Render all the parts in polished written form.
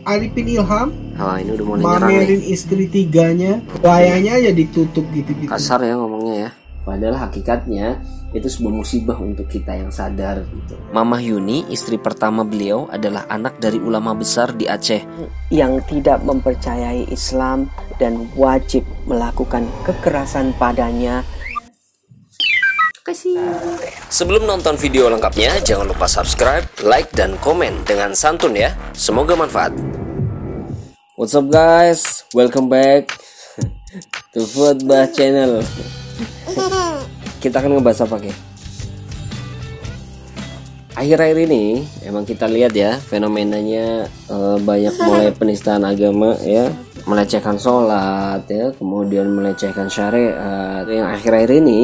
Arifin Ilham ini udah mau nyerang mamerin nih. istri tiganya, layarnya aja ditutup gitu-gitu. Kasar ya ngomongnya ya. Padahal hakikatnya itu sebuah musibah untuk kita yang sadar gitu. Mamah Yuni, istri pertama beliau, adalah anak dari ulama besar di Aceh yang tidak mempercayai Islam dan wajib melakukan kekerasan padanya. Sebelum nonton video lengkapnya, jangan lupa subscribe, like, dan komen dengan santun ya. Semoga manfaat. What's up guys, welcome back to Fuad Channel. Kita akan ngebahas apa Ki? Akhir-akhir ini emang kita lihat ya fenomenanya, banyak mulai penistaan agama ya, melecehkan sholat ya, kemudian melecehkan syariat. Yang akhir-akhir ini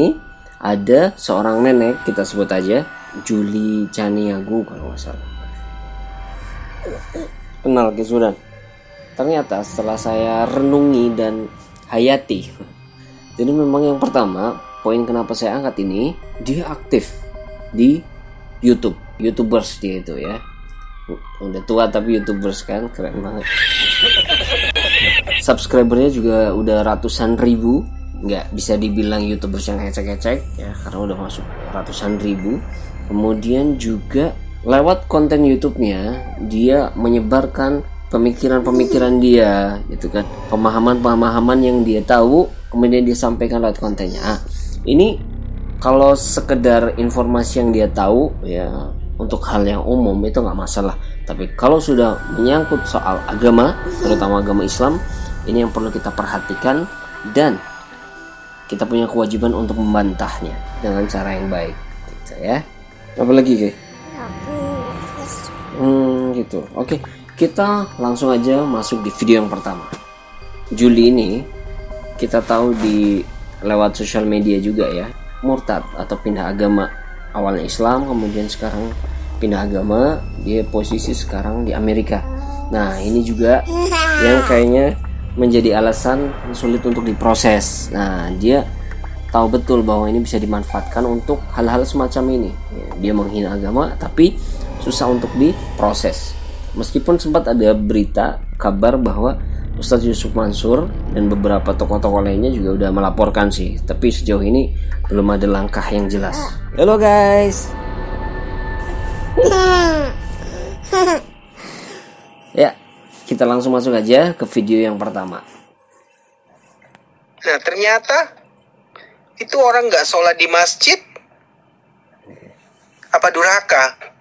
ada seorang nenek, kita sebut aja Juli Caniago kalau nggak salah. Kenal Ki Sudan? Ternyata setelah saya renungi dan hayati, jadi memang yang pertama poin kenapa saya angkat ini, dia aktif di YouTube, YouTubers dia itu ya. Udah tua tapi YouTubers kan, keren banget. Subscribernya juga udah ratusan ribu. Nggak bisa dibilang YouTubers yang ecek-ecek ya, karena udah masuk ratusan ribu. Kemudian juga lewat konten YouTube-nya dia menyebarkan pemikiran-pemikiran dia gitu kan, pemahaman-pemahaman yang dia tahu, kemudian dia sampaikan lewat kontennya. Ini kalau sekedar informasi yang dia tahu ya, untuk hal yang umum itu nggak masalah. Tapi kalau sudah menyangkut soal agama, terutama agama Islam, ini yang perlu kita perhatikan dan kita punya kewajiban untuk membantahnya dengan cara yang baik gitu ya. Apa lagi Ki? Gitu. Oke, kita langsung aja masuk di video yang pertama. Juli ini kita tahu di lewat sosial media juga ya, murtad atau pindah agama. Awalnya Islam, kemudian sekarang pindah agama. Dia posisi sekarang di Amerika. Nah ini juga yang kayaknya menjadi alasan sulit untuk diproses. Nah dia tahu betul bahwa ini bisa dimanfaatkan untuk hal-hal semacam ini. Dia menghina agama tapi susah untuk diproses. Meskipun sempat ada berita kabar bahwa Ustadz Yusuf Mansur dan beberapa tokoh-tokoh lainnya juga udah melaporkan sih, tapi sejauh ini belum ada langkah yang jelas. Halo guys. Ya, kita langsung masuk aja ke video yang pertama. Nah ternyata itu orang nggak sholat di masjid, apa durhaka?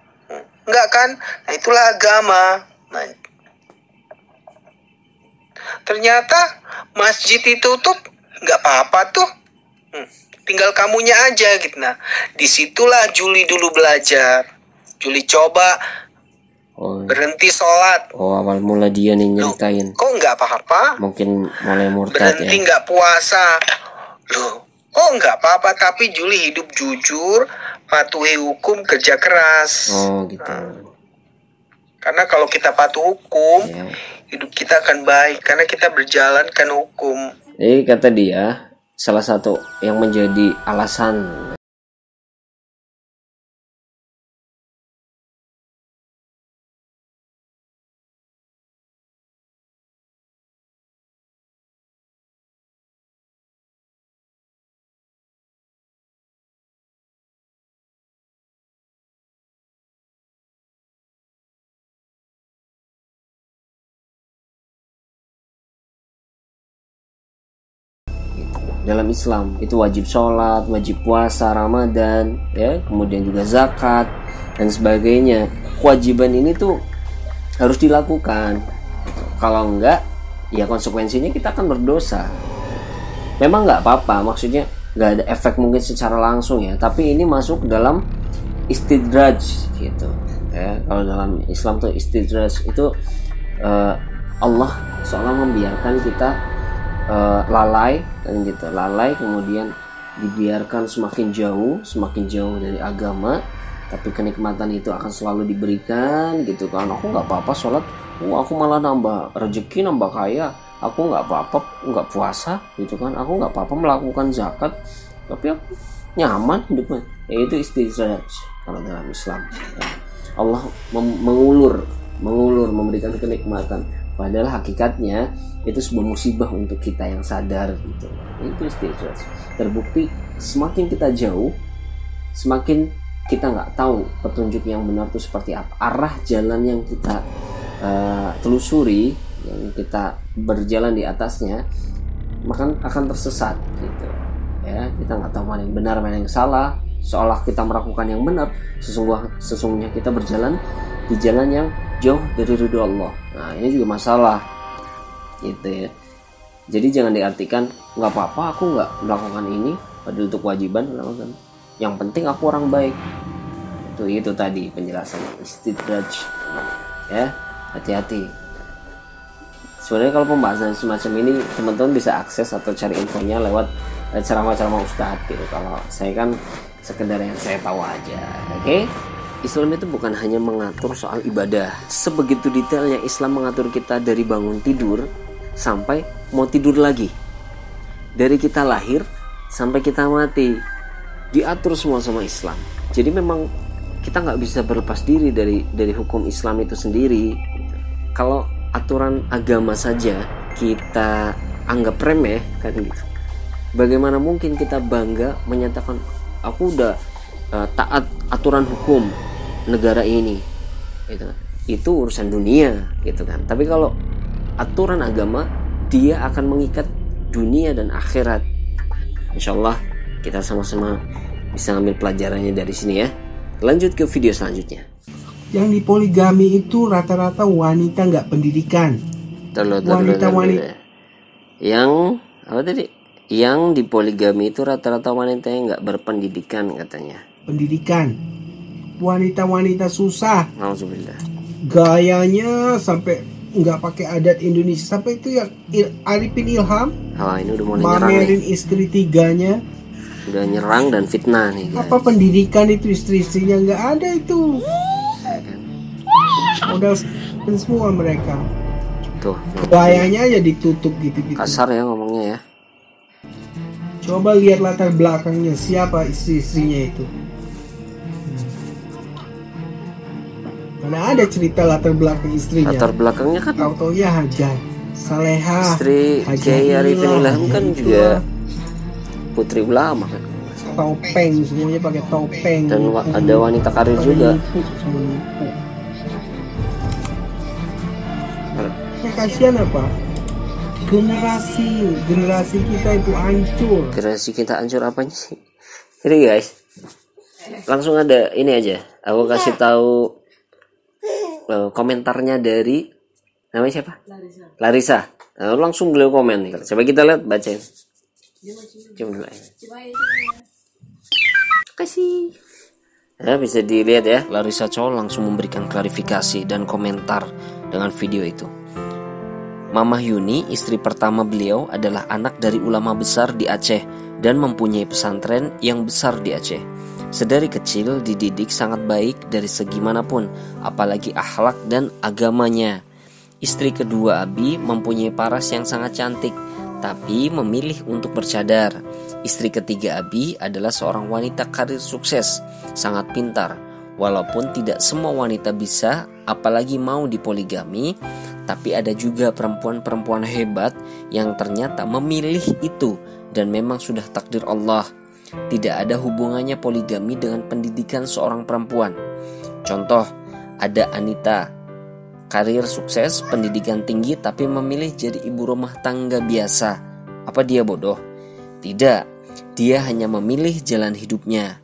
Enggak kan? Nah itulah agama. Nah, ternyata masjid ditutup, nggak apa-apa tuh. Tinggal kamunya aja gitu. Nah disitulah Juli dulu belajar. Juli coba berhenti sholat. Awal mula dia nih nyeritain. Kok nggak apa-apa? Mungkin mulai murtad berhenti ya. nggak puasa. Loh, kok nggak apa-apa? Tapi Juli hidup jujur, patuhi hukum, kerja keras. Gitu. Karena kalau kita patuh hukum, Ya. hidup kita akan baik. Karena kita berjalankan hukum. Kata dia, salah satu yang menjadi alasan dalam Islam itu wajib sholat, wajib puasa, Ramadan ya, kemudian juga zakat dan sebagainya. Kewajiban ini tuh harus dilakukan. Kalau enggak ya konsekuensinya kita akan berdosa. Memang nggak apa-apa, maksudnya nggak ada efek mungkin secara langsung ya, tapi ini masuk dalam istidraj gitu ya. Kalau dalam Islam tuh istidraj itu Allah seolah membiarkan kita lalai dan gitu, lalai kemudian dibiarkan semakin jauh dari agama, tapi kenikmatan itu akan selalu diberikan gitu kan. Aku nggak apa-apa sholat, aku malah nambah rezeki, nambah kaya. Aku nggak apa-apa nggak puasa gitu kan, aku nggak apa-apa melakukan zakat, tapi aku nyaman hidupnya. Itu istidraj kalau dalam Islam ya. Allah mengulur mengulur, memberikan kenikmatan. Padahal hakikatnya itu sebuah musibah untuk kita yang sadar gitu. Itu istidraj. Terbukti semakin kita jauh, semakin kita nggak tahu petunjuk yang benar itu seperti apa, arah jalan yang kita telusuri, yang kita berjalan di atasnya, maka akan tersesat gitu ya. Kita nggak tahu mana yang benar, mana yang salah, seolah kita melakukan yang benar, sesungguhnya kita berjalan di jalan yang jauh dari ridho Allah. Nah ini juga masalah gitu ya. Jadi jangan diartikan nggak apa-apa aku nggak melakukan ini, padahal itu kewajiban melakukan. Yang penting aku orang baik. Itu tadi penjelasan istidraj ya. Hati-hati. Sebenarnya kalau pembahasan semacam ini teman-teman bisa akses atau cari infonya lewat ceramah-ceramah ustadz gitu. Kalau saya kan sekedar yang saya tahu aja. Oke? Islam itu bukan hanya mengatur soal ibadah. Sebegitu detailnya Islam mengatur kita dari bangun tidur sampai mau tidur lagi. Dari kita lahir sampai kita mati, diatur semua sama Islam. Jadi memang kita nggak bisa berlepas diri dari hukum Islam itu sendiri. Kalau aturan agama saja kita anggap remeh kan gitu, bagaimana mungkin kita bangga menyatakan aku udah taat aturan hukum negara ini gitu kan. Itu urusan dunia gitu kan. Tapi kalau aturan agama, dia akan mengikat dunia dan akhirat. Insyaallah kita sama-sama bisa ambil pelajarannya dari sini ya. Lanjut ke video selanjutnya. Yang di poligami itu rata-rata wanita nggak pendidikan. Wanita-wanita yang apa tadi? Yang di poligami itu rata-rata wanita yang nggak berpendidikan katanya. Pendidikan. Wanita-wanita susah. Alhamdulillah. Gayanya sampai nggak pakai adat Indonesia, sampai itu yang Arifin Ilham. Ini udah mulai nyerang mamerin nih. Istri tiganya. Udah nyerang dan fitnah nih guys. Apa pendidikan itu, istri-istrinya nggak ada itu. Modal semua mereka. Tuh. Bayanya aja ditutup gitu-gitu. Kasar ya ngomongnya ya. Coba lihat latar belakangnya, siapa istri-istrinya itu. Mana ada cerita latar belakang istrinya. Latar belakangnya kan Tahu-tahu ya Hajar Salehah, istri Kiai Arifin Ilham kan juga putri ulama kan. Topeng, semuanya pakai topeng. Dan ada wanita karir juga. Menipu. Ya kasihan apa? Generasi kita itu hancur. Generasi kita hancur apanya sih? Jadi guys, langsung ada ini aja. Aku kasih tahu komentarnya dari namanya siapa? Larissa. Langsung beliau komen nih. Coba kita lihat, bacain. Coba dulu. Kasih. Ya, bisa dilihat ya. Larissa Chow langsung memberikan klarifikasi dan komentar dengan video itu. Mamah Yuni, istri pertama beliau, adalah anak dari ulama besar di Aceh dan mempunyai pesantren yang besar di Aceh. Sedari kecil dididik sangat baik dari segi manapun, apalagi akhlak dan agamanya. Istri kedua Abi mempunyai paras yang sangat cantik, tapi memilih untuk bercadar. Istri ketiga Abi adalah seorang wanita karir sukses, sangat pintar. Walaupun tidak semua wanita bisa, apalagi mau dipoligami, tapi ada juga perempuan-perempuan hebat yang ternyata memilih itu dan memang sudah takdir Allah. Tidak ada hubungannya poligami dengan pendidikan seorang perempuan. Contoh, ada Anita, karir sukses, pendidikan tinggi, tapi memilih jadi ibu rumah tangga biasa. Apa dia bodoh? Tidak, dia hanya memilih jalan hidupnya.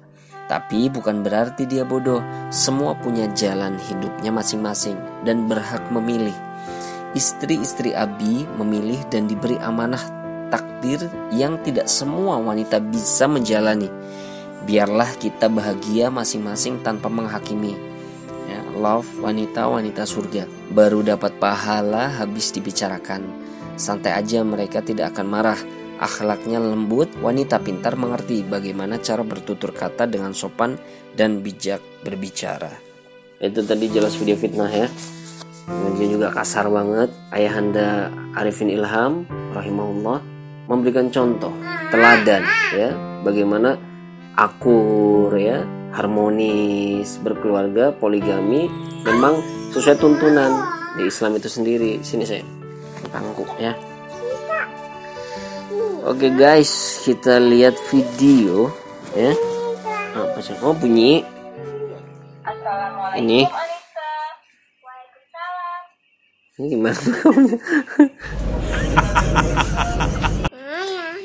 Tapi bukan berarti dia bodoh. Semua punya jalan hidupnya masing-masing dan berhak memilih. Istri-istri Abi memilih dan diberi amanah takdir yang tidak semua wanita bisa menjalani. Biarlah kita bahagia masing-masing tanpa menghakimi. Ya, love wanita-wanita surga. Baru dapat pahala habis dibicarakan. Santai aja, mereka tidak akan marah. Akhlaknya lembut, wanita pintar mengerti bagaimana cara bertutur kata dengan sopan dan bijak berbicara. Itu tadi jelas video fitnah ya. Dia juga kasar banget. Ayahanda Arifin Ilham rahimahullah memberikan contoh teladan ya, bagaimana akur ya, harmonis berkeluarga, poligami memang sesuai tuntunan di Islam itu sendiri. Sini saya tangkuk ya. Oke guys, kita lihat video ya. Apa sih? Oh, bunyi. Ini. Ini gimana?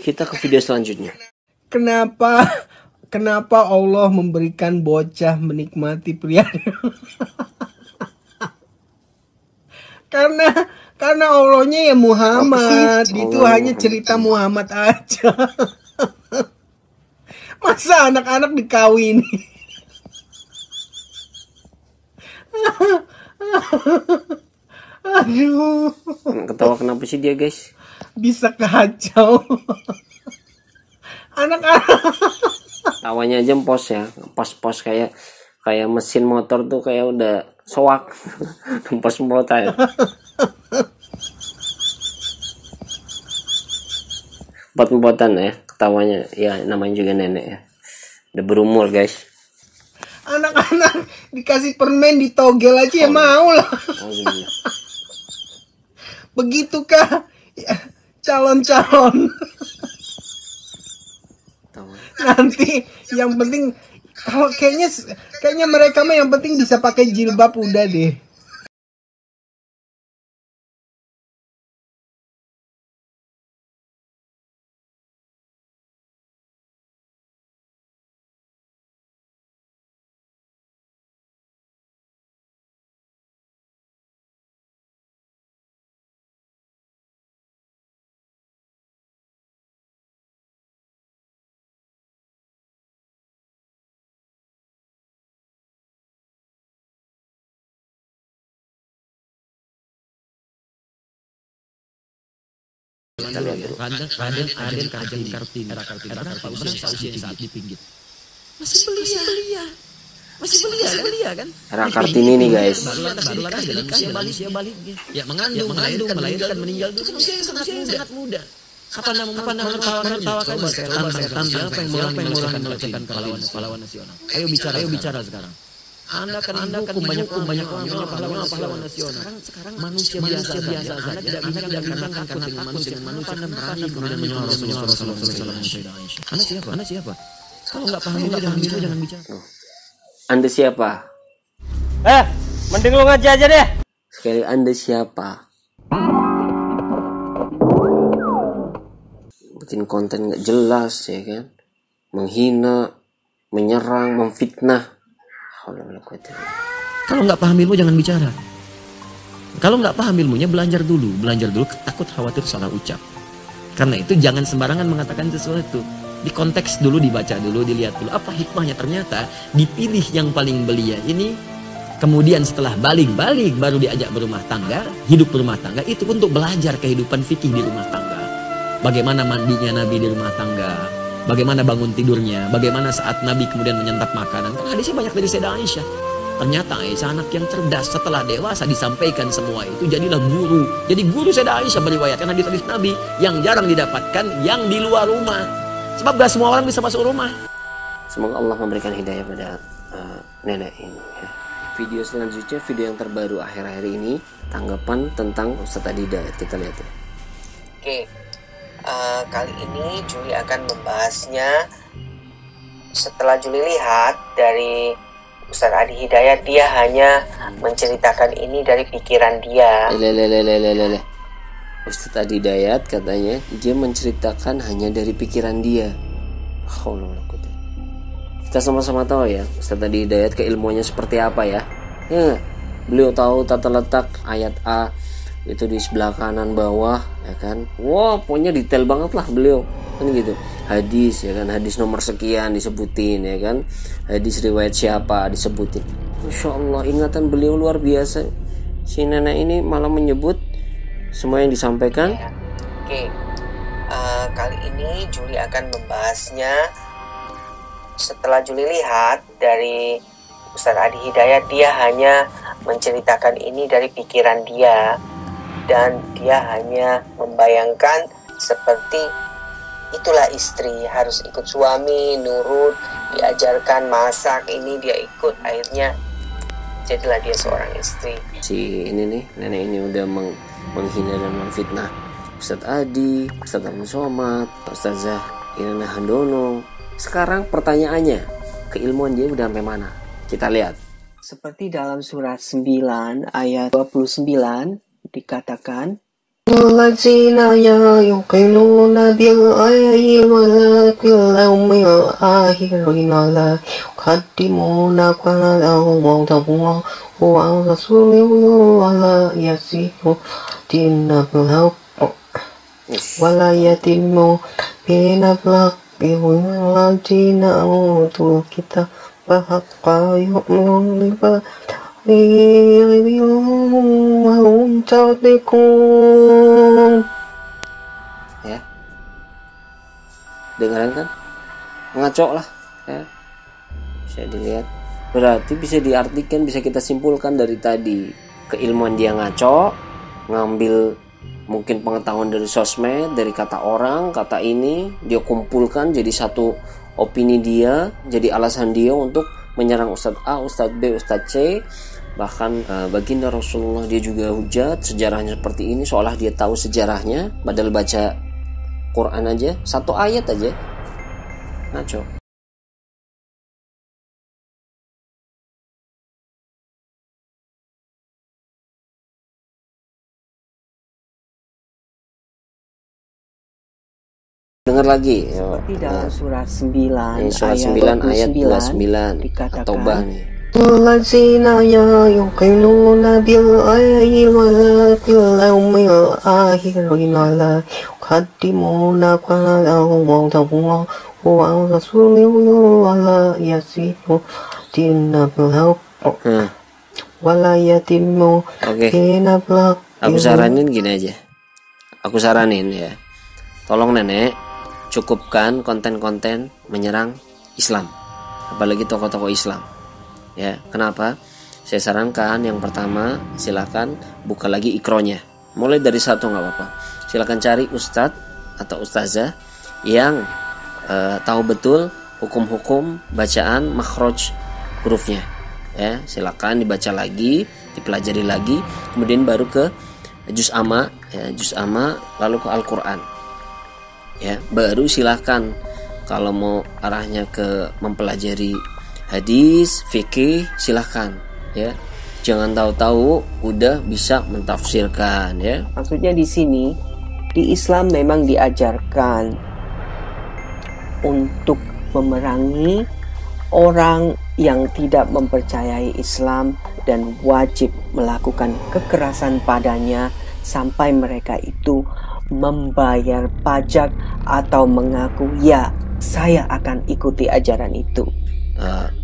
Kita ke video selanjutnya. Kenapa Allah memberikan bocah menikmati pria? Karena Allahnya ya Muhammad. Itu hanya cerita Muhammad aja. Masa anak-anak dikawini? Aduh. Ketawa kenapa sih dia guys? Bisa kacau. Anak-anak. Tawanya aja pos ya. Pos kayak mesin motor tuh kayak udah soak. Pos motor ya. Empot-empotan ya ketawanya. Ya namanya juga nenek ya. Udah berumur guys. Anak-anak dikasih permen ditogel aja ya mau lah. Begitukah ya, calon-calon? Nanti yang penting kalau kayaknya mereka mah yang penting bisa pakai jilbab udah deh. Raden Kartini berapa usia saat dipinggit? Masih belia kan? Era Kartini nih guys. Baru usia balik. Ya mengandung, melahirkan, meninggal dulu usia yang sangat muda. Apa nama tertawakan siapa yang melecehkan pahlawan nasional? Ayo bicara sekarang. Anda kan banyak orang pahlawan nasional. Sekarang manusia biasa saja. Anda tidak takut dengan manusia dan berani kemudian menyuarakan Anda siapa? Kalau nggak paham jangan bicara. Anda siapa? Mending lu ngaji aja deh. Sekali Anda siapa? Bikin konten nggak jelas ya kan? Menghina, menyerang, memfitnah. Kalau nggak paham ilmu jangan bicara. Kalau nggak paham ilmunya belajar dulu, takut khawatir salah ucap. Karena itu jangan sembarangan mengatakan sesuatu. Di konteks dulu, dibaca dulu, dilihat dulu apa hikmahnya. Ternyata dipilih yang paling belia ini, kemudian setelah balik baru diajak berumah tangga, hidup berumah tangga itu untuk belajar kehidupan fikih di rumah tangga. Bagaimana mandinya Nabi di rumah tangga, bagaimana bangun tidurnya, bagaimana saat Nabi kemudian menyantap makanan. Kan hadisnya banyak dari Sayyidah Aisyah. Ternyata Aisyah anak yang cerdas, setelah dewasa disampaikan semua itu, jadilah guru. Jadi guru Sayyidah Aisyah meriwayatkan hadis-hadis Nabi yang jarang didapatkan yang di luar rumah. Sebab gak semua orang bisa masuk rumah. Semoga Allah memberikan hidayah pada nenek ini ya. Video selanjutnya, video yang terbaru akhir-akhir ini, tanggapan tentang Ustadz Adi Hidayat. Kita lihat ya. Oke. Kali ini Juli akan membahasnya. Setelah Juli lihat dari Ustadz Adi Hidayat, dia hanya menceritakan ini dari pikiran dia. Ustadz Adi Hidayat katanya dia menceritakan hanya dari pikiran dia. Kita sama-sama tahu ya Ustadz Adi Hidayat keilmuannya seperti apa ya. Beliau tahu tata letak ayat A itu di sebelah kanan bawah ya kan. Wah, pokoknya detail banget lah beliau kan gitu. Hadis ya kan, hadis nomor sekian disebutin ya kan, hadis riwayat siapa disebutin. Masya Allah, ingatan beliau luar biasa. Si nenek ini malah menyebut semua yang disampaikan. Oke. Kali ini Juli akan membahasnya. Setelah Juli lihat dari Ustadz Adi Hidayat, dia hanya menceritakan ini dari pikiran dia. Dan dia hanya membayangkan seperti itulah istri, harus ikut suami, nurut, diajarkan masak, ini dia ikut, akhirnya jadilah dia seorang istri. Si ini nih, nenek ini udah menghina dan memfitnah Ustadz Adi, Ustadz Abdul Somad, Ustazah Inana Handono. Sekarang pertanyaannya, keilmuan dia udah sampai mana? Kita lihat. Seperti dalam surat 9 ayat 29 dikatakan, Wallazina yuqinuna bil ayyi wal yawmil akhir la yuqaddimuna qalahum wa taqwa wa rasulahu wa la yasifu dinabul haqq wa la yatimu binabul wallazina utul kitab haqqa yu'minu ya, dengaran kan, ngaco lah ya. Bisa dilihat, berarti bisa diartikan, bisa kita simpulkan dari tadi, keilmuan dia ngaco, ngambil mungkin pengetahuan dari sosmed, dari kata orang, kata ini dia kumpulkan jadi satu opini dia, jadi alasan dia untuk menyerang Ustadz A, Ustadz B, Ustadz C. Bahkan baginda Rasulullah dia juga hujat, sejarahnya seperti ini, seolah dia tahu sejarahnya, padahal baca Quran aja, satu ayat aja ngaco. Dengar lagi. Seperti dalam surat 9 surat 9 ayat 29 dikatakan, At-Taubah nih. Wallazina yuqinuna bil ayyi wal yawmil akhir la yuqaddimuna qalahum wa taqwa wa rasulahu wa la yasifu dinabul haqq wa la yatimu dinabul. Aku saranin gini aja. Aku saranin ya. Tolong nenek cukupkan konten-konten menyerang Islam, apalagi tokoh-tokoh Islam. Ya, kenapa? Saya sarankan yang pertama, silakan buka lagi ikronya. Mulai dari 1 nggak apa-apa. Silakan cari ustadz atau ustazah yang tahu betul hukum-hukum bacaan makhraj hurufnya. Ya, silakan dibaca lagi, dipelajari lagi, kemudian baru ke juz amma, ya, juz amma, lalu ke Al-Qur'an. Ya, baru silakan kalau mau arahnya ke mempelajari hadis, fikih, silahkan ya. Jangan tahu-tahu udah bisa mentafsirkan ya. Maksudnya di sini di Islam memang diajarkan untuk memerangi orang yang tidak mempercayai Islam dan wajib melakukan kekerasan padanya sampai mereka itu membayar pajak atau mengaku ya saya akan ikuti ajaran itu.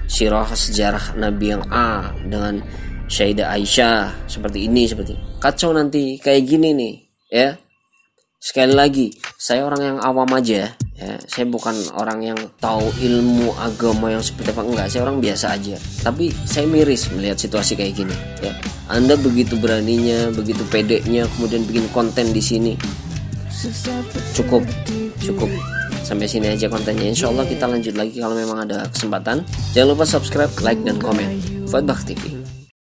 Sirah sejarah Nabi yang A dengan Sayyidah Aisyah seperti ini, seperti kacau nanti kayak gini nih ya. Sekali lagi, saya orang yang awam aja ya. Saya bukan orang yang tahu ilmu agama yang seperti apa, enggak. Saya orang biasa aja. Tapi saya miris melihat situasi kayak gini ya. Anda begitu beraninya, begitu pedenya kemudian bikin konten di sini. Cukup. Sampai sini aja kontennya. Insya Allah kita lanjut lagi kalau memang ada kesempatan. Jangan lupa subscribe, like, dan komen. Fuad Bakti TV.